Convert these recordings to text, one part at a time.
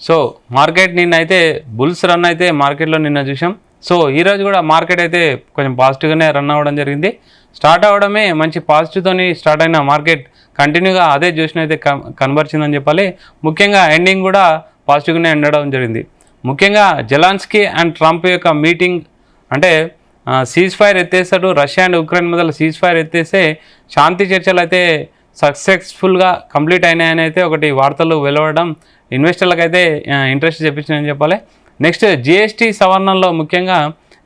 So market నిన్న అయితే bulls run అయితే మార్కెట్లో నిన్న చూసాం. సో ఈరోజు కూడా మార్కెట్ అయితే కొంచెం పాజిటివ్గానే రన్ అవ్వడం జరిగింది. స్టార్ట్ అవ్వడమే మంచి పాజిటివ్తోని స్టార్ట్ అయిన మార్కెట్ కంటిన్యూగా అదే జోష్ని అయితే కనబరిచిందని చెప్పాలి. ముఖ్యంగా ఎండింగ్ కూడా పాజిటివ్గానే ఎండడం జరిగింది. ముఖ్యంగా జెలాన్స్కీ అండ్ ట్రంప్ యొక్క మీటింగ్ అంటే సీజ్ ఫైర్ ఎత్తేస్తాడు, రష్యా అండ్ ఉక్రెయిన్ మధ్యలో సీజ్ ఫైర్ ఎత్తేస్తే శాంతి చర్చలు అయితే సక్సెస్ఫుల్గా కంప్లీట్ అయినాయని అయితే ఒకటి వార్తలు వెలువడడం ఇన్వెస్టర్లకు అయితే ఇంట్రెస్ట్ చెప్పించిందని చెప్పాలి. నెక్స్ట్ జిఎస్టీ సవరణలో ముఖ్యంగా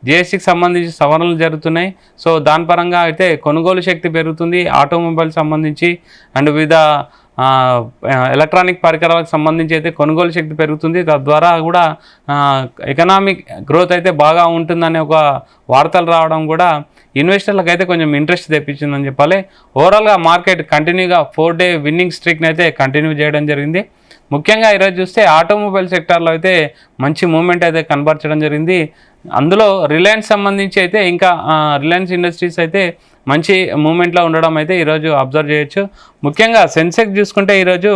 జిఎస్టీకి సంబంధించి సవరణలు జరుగుతున్నాయి. సో దాని పరంగా అయితే కొనుగోలు శక్తి పెరుగుతుంది ఆటోమొబైల్ సంబంధించి అండ్ వివిధ ఎలక్ట్రానిక్ పరికరాలకు సంబంధించి అయితే కొనుగోలు శక్తి పెరుగుతుంది. తద్వారా కూడా ఎకనామిక్ గ్రోత్ అయితే బాగా ఉంటుందనే ఒక వార్తలు రావడం కూడా ఇన్వెస్టర్లకు అయితే కొంచెం ఇంట్రెస్ట్ తెప్పించిందని చెప్పాలి. ఓవరాల్గా మార్కెట్ కంటిన్యూగా 4 డే విన్నింగ్ స్ట్రీక్ని అయితే కంటిన్యూ చేయడం జరిగింది. ముఖ్యంగా ఈరోజు చూస్తే ఆటోమొబైల్ సెక్టార్లో అయితే మంచి మూమెంట్ అయితే కనబరచడం జరిగింది. అందులో రిలయన్స్ సంబంధించి అయితే ఇంకా రిలయన్స్ ఇండస్ట్రీస్ అయితే మంచి మూమెంట్లో ఉండడం అయితే ఈరోజు అబ్జర్వ్ చేయొచ్చు. ముఖ్యంగా సెన్సెక్స్ చూసుకుంటే ఈరోజు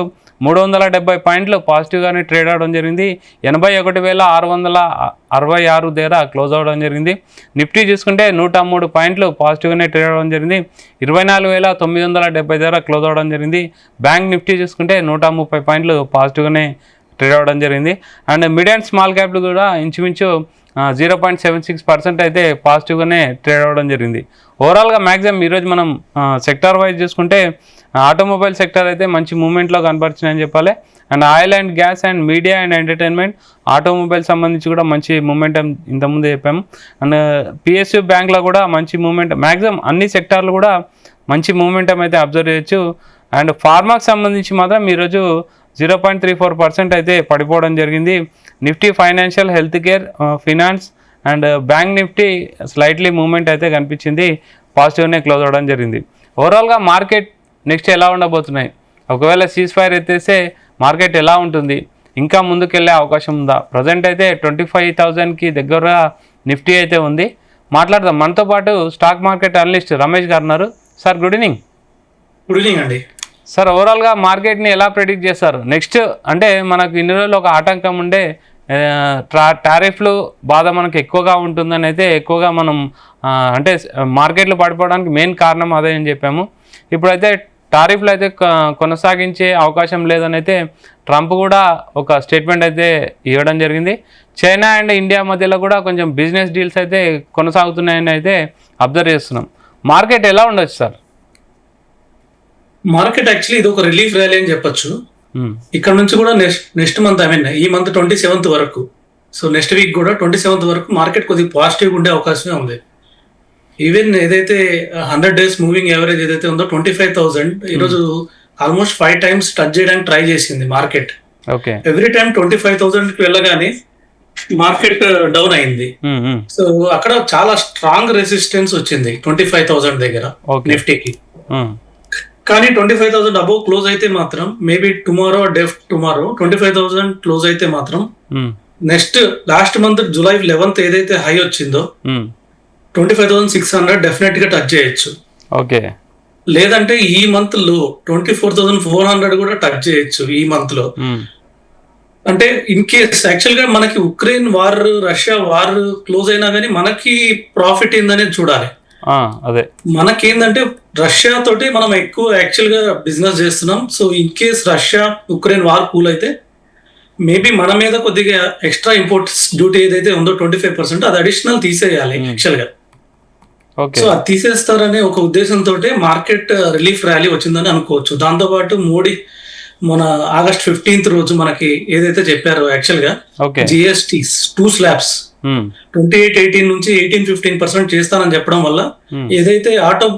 370 పాయింట్లు పాజిటివ్గానే ట్రేడ్ అవ్వడం జరిగింది. 81,666 దగ్గర క్లోజ్ అవ్వడం జరిగింది. నిఫ్టీ చూసుకుంటే 103 పాయింట్లు పాజిటివ్గానే ట్రేడ్ అవ్వడం జరిగింది. 24,970 దగ్గర క్లోజ్ అవ్వడం జరిగింది. బ్యాంక్ నిఫ్టీ చూసుకుంటే 130 పాయింట్లు పాజిటివ్గానే ట్రేడ్ అవ్వడం జరిగింది. అండ్ మిడ్ అండ్ స్మాల్ క్యాప్లు కూడా ఇంచుమించు 0.76% అయితే పాజిటివ్గానే ట్రేడ్ అవ్వడం జరిగింది. ఓవరాల్గా మ్యాక్సిమం ఈరోజు మనం సెక్టార్ వైజ్ చూసుకుంటే ఆటోమొబైల్ సెక్టర్ అయితే మంచి మూమెంట్లో కనబడుతున్నాయని చెప్పాలి. And oil and gas and media and entertainment automobile సంబంధించి కూడా మంచి మూమెంటం ఇంతకుముందు చెప్పాము. అండ్ పిఎస్యు బ్యాంక్లో కూడా మంచి మూమెంట్ మ్యాక్సిమం అన్ని సెక్టార్లు కూడా మంచి మూమెంటం అయితే అబ్జర్వ్ చేయొచ్చు. అండ్ ఫార్మాకి సంబంధించి మాత్రం ఈరోజు 0.34% అయితే పడిపోవడం జరిగింది. Nifty financial, health care, finance and bank Nifty slightly movement అయితే కనిపించింది, పాజిటివ్గానే క్లోజ్ అవ్వడం జరిగింది. ఓవరాల్గా మార్కెట్ నెక్స్ట్ ఎలా ఉండబోతున్నాయి, ఒకవేళ సీజ్ ఫైర్ ఎత్తేస్తే మార్కెట్ ఎలా ఉంటుంది, ఇంకా ముందుకెళ్ళే అవకాశం ఉందా? ప్రజెంట్ అయితే 25,000కి దగ్గర నిఫ్టీ అయితే ఉంది. మాట్లాడదాం. మనతో పాటు స్టాక్ మార్కెట్ అనలిస్ట్ రమేష్ గారు ఉన్నారు. Sir good evening. Good evening అండి. సార్ ఓవరాల్గా మార్కెట్ని ఎలా ప్రెడిక్ట్ చేస్తారు? నెక్స్ట్ అంటే మనకు ఇన్ని రోజులు ఒక ఆటంకం ఉండే టారిఫ్లు బాధ మనకు ఎక్కువగా ఉంటుందని అయితే ఎక్కువగా మనం అంటే మార్కెట్లు పడిపోవడానికి మెయిన్ కారణం అదే అని చెప్పాము. ఇప్పుడైతే టారిఫ్లు అయితే కొనసాగించే అవకాశం లేదని అయితే ట్రంప్ కూడా ఒక స్టేట్మెంట్ అయితే ఇవ్వడం జరిగింది. చైనా అండ్ ఇండియా మధ్యలో కూడా కొంచెం బిజినెస్ డీల్స్ అయితే కొనసాగుతున్నాయని అయితే అబ్జర్వ్ చేస్తున్నాం. మార్కెట్ ఎలా ఉండొచ్చు సార్? మార్కెట్ యాక్చువల్లీ ఇది ఒక రిలీఫ్ ర్యాలీ అని చెప్పొచ్చు. ఇక్కడ నుంచి కూడా నెక్స్ట్ మంత్ ఈ మంత్ 27th వరకు, సో నెక్స్ట్ వీక్ కూడా 27th వరకు మార్కెట్ కొద్దిగా పాజిటివ్ ఉండే అవకాశమే ఉంది. ఈవెన్ ఏదైతే 100 days మూవింగ్ యావరేజ్ ఏదైతే ఉందో 25,000 ఈరోజు ఆల్మోస్ట్ 5 times టచ్ చేయడానికి ట్రై చేసింది మార్కెట్. ఓకే, ఎవ్రీ టైం 25,000కి వెళ్ళగానే మార్కెట్ డౌన్ అయింది. సో అక్కడ చాలా స్ట్రాంగ్ రెసిస్టెన్స్ వచ్చింది 25,000 దగ్గర నిఫ్టీకి. కానీ 25,000 అబౌవ్ క్లోజ్ అయితే మాత్రం మేబీ టుమారో 25,000 క్లోజ్ అయితే మాత్రం next last month July 11th ఏదైతే హై వచ్చిందో 25,600 డెఫినెట్ గా టచ్ చేయొచ్చు. ఓకే, లేదంటే ఈ మంత్ లో 24,400 కూడా టచ్ చేయొచ్చు ఈ మంత్ లో. అంటే ఇన్ కేస్ యాక్చువల్ గా మనకి Ukraine war, Russia war close అయినా కానీ మనకి ప్రాఫిట్ ఏందనేది చూడాలి. అదే మనకేందంటే రష్యా తోటి మనం ఎక్కువ యాక్చువల్ గా బిజినెస్ చేస్తున్నాం. So in case Russia Ukraine war cool అయితే మేబీ మన మీద కొద్దిగా ఎక్స్ట్రా ఇంపోర్ట్స్ డ్యూటీ ఏదైతే ఉందో 25% అది అడిషనల్ తీసేయాలి యాక్చువల్ గా. సో అది తీసేస్తారనే ఒక ఉద్దేశంతో మార్కెట్ రిలీఫ్ ర్యాలీ వచ్చిందని అనుకోవచ్చు. దాంతోపాటు మోడీ మన August 15th రోజు మనకి ఏదైతే చెప్పారో యాక్చువల్ గా జిఎస్టీ 2 slabs 28-18 నుంచి 18-15% చేస్తానని చెప్పడం వల్ల ఏదైతే ఆటో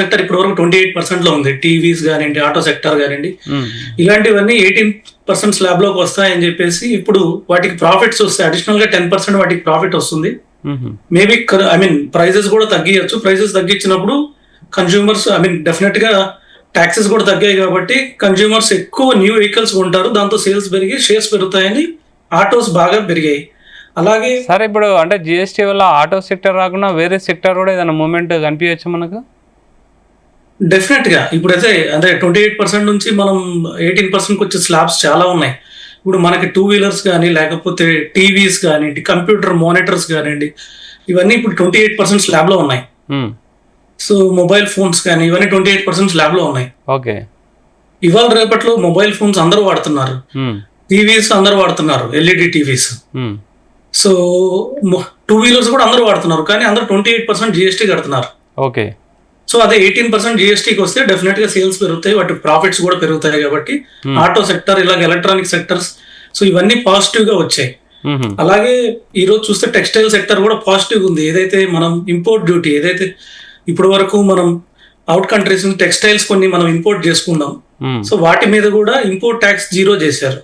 సెక్టర్ ఇప్పటి వరకు 28% లో ఉంది, టీవీస్ కానివ్వండి, ఆటో సెక్టర్ కానివ్వండి, ఇలాంటివన్నీ 18% స్లాబ్ లోకి వస్తాయని చెప్పేసి ఇప్పుడు వాటికి ప్రాఫిట్స్ వస్తాయి. అడిషనల్ గా 10% వాటికి ప్రాఫిట్ వస్తుంది. మేబీ ప్రైజెస్ కూడా తగ్గియచ్చు. ప్రైజెస్ తగ్గించినప్పుడు కన్స్యూమర్స్ డెఫినెట్ గా ట్యాక్సెస్ కూడా తగ్గాయి కాబట్టి కన్స్యూమర్స్ ఎక్కువ న్యూ వెహికల్స్ కొంటారు. దాంతో సేల్స్ పెరిగి షేర్స్ పెరుగుతాయని ఆటోస్ బాగా పెరిగాయి. అలాగే సార్ ఇప్పుడు అంటే జిఎస్టీ వల్ల ఆటో సెక్టర్ రాకుండా వేరే సెక్టర్ కూడా ఏదైనా మూమెంట్ కనిపించచ్చు మనకు? డెఫినెట్ గా ఇప్పుడైతే 28% నుంచి మనం 18% వచ్చే స్లాబ్స్ చాలా ఉన్నాయి. ఇప్పుడు మనకి 2 వీలర్స్ కానీ లేకపోతే టీవీస్ కానివ్వండి, కంప్యూటర్ మానిటర్స్ కానివ్వండి, ఇవన్నీ ఇప్పుడు 28% స్లాబ్లో ఉన్నాయి. సో మొబైల్ ఫోన్స్ కానీ ఇవన్నీ 28% స్లాబ్లో ఉన్నాయి. ఓకే. ఇవాళ రేపట్లో మొబైల్ ఫోన్స్ అందరూ వాడుతున్నారు, టీవీస్ అందరూ వాడుతున్నారు, ఎల్ఈడి టీవీస్. సో 2 వీలర్స్ కూడా అందరూ వాడుతున్నారు, కానీ అందరూ 28% జిఎస్టీ కడుతున్నారు. ఓకే. సో అదే 18% జిఎస్టీకి వస్తే డెఫినెట్ గా సేల్స్ పెరుగుతాయి, వాటి ప్రాఫిట్స్ కూడా పెరుగుతాయి. కాబట్టి ఆటో సెక్టర్, ఇలాగ ఎలక్ట్రానిక్ సెక్టర్స్, సో ఇవన్నీ పాజిటివ్ గా వచ్చాయి. అలాగే ఈ రోజు చూస్తే టెక్స్టైల్ సెక్టర్ కూడా పాజిటివ్ ఉంది. ఏదైతే మనం ఇంపోర్ట్ డ్యూటీ, ఏదైతే ఇప్పటి వరకు మనం అవుట్ కంట్రీస్ నుంచి టెక్స్టైల్స్ కొన్ని మనం ఇంపోర్ట్ చేసుకున్నాం, సో వాటి మీద కూడా ఇంపోర్ట్ ట్యాక్స్ 0 చేశారు.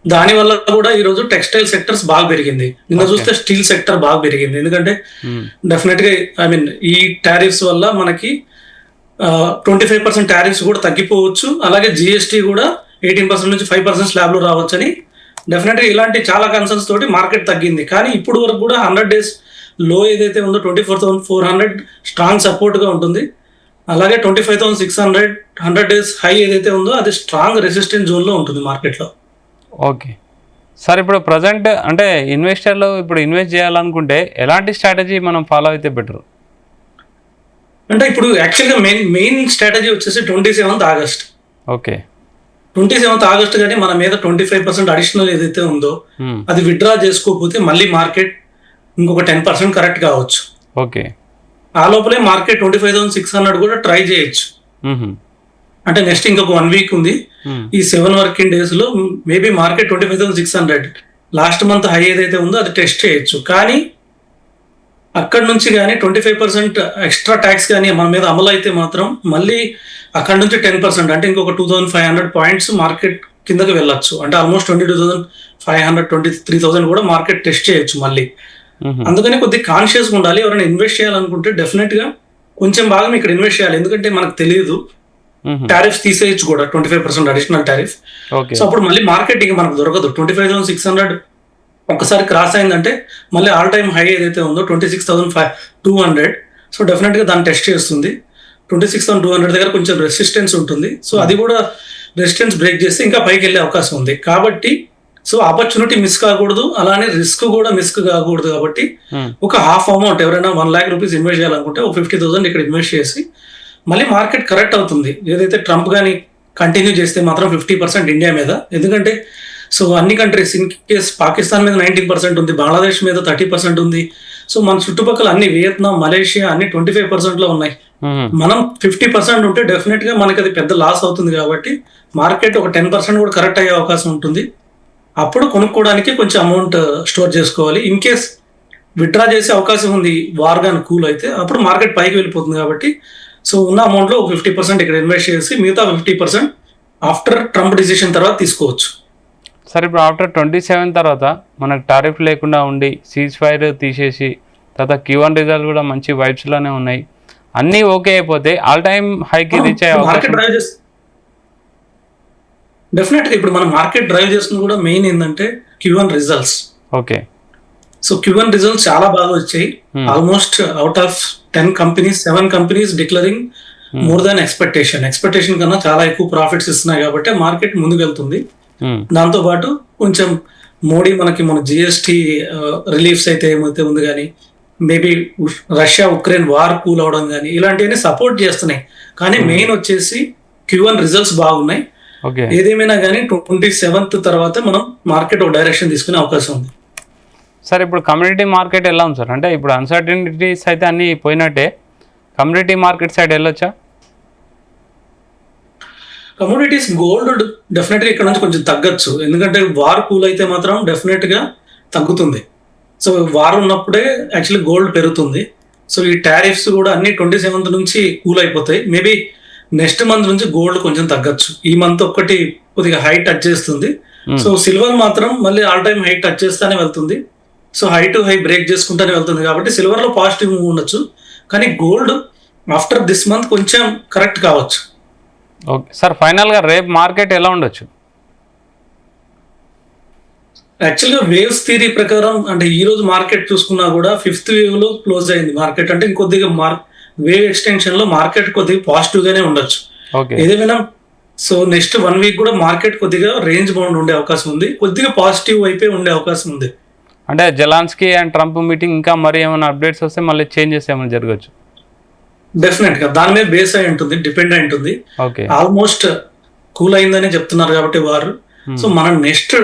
దాని వల్ల కూడా ఈ రోజు టెక్స్టైల్ సెక్టర్స్ బాగా పెరిగింది. నిన్న చూస్తే స్టీల్ సెక్టర్ బాగా పెరిగింది. ఎందుకంటే డెఫినెట్ గా ఈ టారిఫ్స్ వల్ల మనకి 25% టారిఫ్స్ కూడా తగ్గిపోవచ్చు. అలాగే జిఎస్టీ కూడా 18% నుంచి 5% స్లాబ్ లో రావచ్చు అని డెఫినెట్ గా ఇలాంటి చాలా కన్సర్న్స్ తోటి మార్కెట్ తగ్గింది. కానీ ఇప్పుడు వరకు కూడా 100 days లో ఏదైతే ఉందో 24,400 స్ట్రాంగ్ సపోర్ట్ గా ఉంటుంది. అలాగే 25,600 100 days హై ఏదైతే ఉందో అది స్ట్రాంగ్ రెసిస్టెన్స్ జోన్ లో ఉంటుంది మార్కెట్ లో. ఓకే సార్, ఇప్పుడు ప్రజెంట్ అంటే ఇన్వెస్టర్లు ఇప్పుడు ఇన్వెస్ట్ చేయాలనుకుంటే ఎలాంటి స్ట్రాటజీ మనం ఫాలో అయితే బెటర్? అంటే ఇప్పుడు యాక్చువల్గా మెయిన్ స్ట్రాటజీ వచ్చేసి 27th August. Okay. 27th August కానీ మన మీద 25% అడిషనల్ ఏదైతే ఉందో అది విత్డ్రా చేసుకోకపోతే మళ్ళీ మార్కెట్ ఇంకొక 10% కరెక్ట్ కావచ్చు. ఓకే. ఆ లోపలే మార్కెట్ 25,600 కూడా ట్రై చేయొచ్చు. అంటే నెక్స్ట్ ఇంకొక 1 week ఉంది. ఈ 7 working days లో maybe market 25,600 last month high ఏదైతే ఉందో అది టెస్ట్ చేయొచ్చు. కానీ అక్కడ నుంచి కానీ 25% ఎక్స్ట్రా ట్యాక్స్ కానీ మన మీద అమలు అయితే మాత్రం మళ్ళీ అక్కడ నుంచి 10% అంటే ఇంకొక 2,500 పాయింట్స్ మార్కెట్ కిందకి వెళ్ళొచ్చు. అంటే ఆల్మోస్ట్ 22,500 23,000 కూడా మార్కెట్ టెస్ట్ చేయొచ్చు మళ్ళీ. అందుకని కొద్దిగా కాన్షియస్గా ఉండాలి. ఎవరైనా ఇన్వెస్ట్ చేయాలనుకుంటే డెఫినెట్ గా కొంచెం భాగం ఇక్కడ ఇన్వెస్ట్ చేయాలి. ఎందుకంటే మనకు తెలియదు, టారిఫ్స్ తీసేయచ్చు కూడా 25% అడిషనల్ టారిఫ్. సో అప్పుడు మళ్ళీ మార్కెటింగ్ మనకు దొరకదు. 25,600 ఒక్కసారి క్రాస్ అయిందంటే మళ్ళీ ఆల్ టైమ్ హై ఏదైతే ఉందో 26,200. సో డెఫినెట్ గా దాన్ని టెస్ట్ చేస్తుంది. 26,200 దగ్గర కొంచెం రెసిస్టెన్స్ ఉంటుంది. సో అది కూడా రెసిస్టెన్స్ బ్రేక్ చేస్తే ఇంకా పైకి వెళ్ళే అవకాశం ఉంది. కాబట్టి సో ఆపర్చునిటీ మిస్ కాకూడదు, అలానే రిస్క్ కూడా మిస్ కాకూడదు. కాబట్టి ఒక హాఫ్ అమౌంట్ ఎవరైనా 1 lakh rupees ఇన్వెస్ట్ చేయాలనుకుంటే ఒక 50,000 ఇక్కడ ఇన్వెస్ట్ చేసి మళ్ళీ మార్కెట్ కరెక్ట్ అవుతుంది. ఏదైతే ట్రంప్ కానీ కంటిన్యూ చేస్తే మాత్రం 50% ఇండియా మీద. ఎందుకంటే సో అన్ని కంట్రీస్ ఇన్ కేస్ పాకిస్తాన్ మీద 19% ఉంది, బంగ్లాదేశ్ మీద 30% ఉంది. సో మన చుట్టుపక్కల అన్ని వియత్నాం, మలేషియా అన్ని 25% లో ఉన్నాయి. మనం 50% ఉంటే డెఫినెట్ గా మనకి అది పెద్ద లాస్ అవుతుంది. కాబట్టి మార్కెట్ ఒక 10% కూడా కరెక్ట్ అయ్యే అవకాశం ఉంటుంది. అప్పుడు కొనుక్కోవడానికి కొంచెం అమౌంట్ స్టోర్ చేసుకోవాలి. ఇన్ కేస్ విత్డ్రా చేసే అవకాశం ఉంది, వార్ గాని కూల్ అయితే అప్పుడు మార్కెట్ పైకి వెళ్ళిపోతుంది. కాబట్టి సో ఉన్న అమౌంట్ లో 50% ఇక్కడ ఇన్వెస్ట్ చేసి మిగతా 50% ఆఫ్టర్ ట్రంప్ డిసిషన్ తర్వాత తీసుకోవచ్చు. సార్, ఇప్పుడు ఆఫ్టర్ 27 తర్వాత మనకు టారిఫ్ లేకుండా ఉండి సీజ్ ఫైర్ తీసేసి తర్వాత Q1 రిజల్ట్ కూడా మంచి వైబ్స్ లోనే ఉన్నాయి, అన్నీ ఓకే అయిపోతే ఆల్ టైమ్ హైకి రీచ్ అయ్యే అవకాశం డెఫినెట్ గా. ఇప్పుడు మనం మార్కెట్ డ్రైవ్ చేస్తుంది కూడా మెయిన్ ఏంటంటే Q1 results. Okay. So Q1 results చాలా బాగా వచ్చాయి. Almost out of 10 companies 7 companies declaring more than expectation కన్నా చాలా ఎక్కువ ప్రాఫిట్స్ ఇస్తున్నాయి. కాబట్టి మార్కెట్ ముందుకు వెళ్తుంది. దాంతో పాటు కొంచెం మోడీ మన జిఎస్టీ రిలీఫ్స్ అయితే ఏమైతే ఉంది కానీ maybe Russia Ukraine war cool అవడం కానీ ఇలాంటివన్నీ సపోర్ట్ చేస్తున్నాయి. కానీ మెయిన్ వచ్చేసి Q1 రిజల్ట్స్ బాగున్నాయి. ఏదేమైనా కానీ 27th తర్వాత మనం మార్కెట్ ఒక డైరెక్షన్ తీసుకునే అవకాశం ఉంది. సార్, ఇప్పుడు కమ్యూనిటీ మార్కెట్ ఎలా ఉంది సార్? అంటే ఇప్పుడు అన్సర్టనిటీస్ అయితే అన్ని పోయినట్టే, కమ్యూనిటీ మార్కెట్ సైడ్ వెళ్ళొచ్చా? కమోడిటీస్ గోల్డ్ డెఫినెట్ గా ఇక్కడ నుంచి కొంచెం తగ్గచ్చు. ఎందుకంటే వార్ కూల్ అయితే మాత్రం డెఫినెట్ గా తగ్గుతుంది. సో వార్ ఉన్నప్పుడే యాక్చువల్లీ గోల్డ్ పెరుగుతుంది. సో ఈ టారిఫ్స్ కూడా అన్ని 27th నుంచి కూల్ అయిపోతాయి. మేబీ నెక్స్ట్ మంత్ నుంచి గోల్డ్ కొంచెం తగ్గచ్చు. ఈ మంత్ ఒక్కటి కొద్దిగా హై టచ్ చేస్తుంది. సో సిల్వర్ మాత్రం మళ్ళీ ఆల్ టైమ్ హై టచ్ చేస్తానే వెళ్తుంది. So high to high break చేసుకుంటానే వెళ్తుంది. కాబట్టి సిల్వర్ లో పాజిటివ్ మూవ్ ఉండొచ్చు. కానీ గోల్డ్ ఆఫ్టర్ దిస్ మంత్ కొంచెం కరెక్ట్ కావచ్చు. ఓకే సార్, ఫైనల్గా రేపు మార్కెట్ ఎలా ఉండొచ్చు? యాక్చువల్గా వేవ్స్ థియరీ ప్రకారం అంటే ఈ రోజు మార్కెట్ చూసుకున్నా కూడా 5th వేవ్ లో క్లోజ్ అయింది మార్కెట్. అంటే ఇంకొద్దిగా వేవ్ ఎక్స్టెన్షన్ లో మార్కెట్ కొద్దిగా పాజిటివ్ గానే ఉండొచ్చు. ఏదేమైనా సో నెక్స్ట్ 1 వీక్ కూడా మార్కెట్ కొద్దిగా రేంజ్ బౌండ్ ఉండే అవకాశం ఉంది, కొద్దిగా పాజిటివ్ వైపే ఉండే అవకాశం ఉంది. అంటే జెలాన్స్కీ అండ్ ట్రంప్ మీటింగ్ ఇంకా మరి ఏమైనా అప్డేట్స్ వస్తే మళ్ళీ చేంజెస్ ఏమైనా జరగచ్చు? డెఫినెట్ గా దాని మీద బేస్ అయి ఉంటుంది, డిపెండ్ అయి ఉంటుంది. ఓకే. ఆల్మోస్ట్ కూల్ అయిందని చెప్తున్నారు కాబట్టి వారు. సో మనం నెక్స్ట్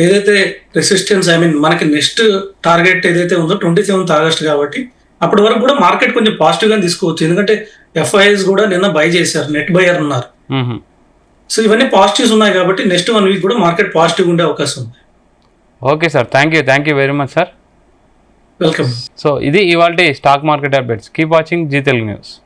ఏదైతే రెసిస్టెన్స్ మనకి నెక్స్ట్ టార్గెట్ ఏదైతే ఉందో 27th ఆగస్ట్ కాబట్టి అప్పటి వరకు కూడా మార్కెట్ కొంచెం పాజిటివ్ గా తీసుకోవచ్చు. ఎందుకంటే ఎఫ్ఐఎస్ కూడా నిన్న బై చేశారు, నెట్ బయర్ ఉన్నారు. సో ఇవన్నీ పాజిటివ్స్ ఉన్నాయి కాబట్టి నెక్స్ట్ 1 వీక్ కూడా మార్కెట్ పాజిటివ్ ఉండే అవకాశం ఉంది. Okay sir, thank you very much sir. Welcome. So ఇది ఇవాల్టి stock market updates. Keep watching Zee Telugu news.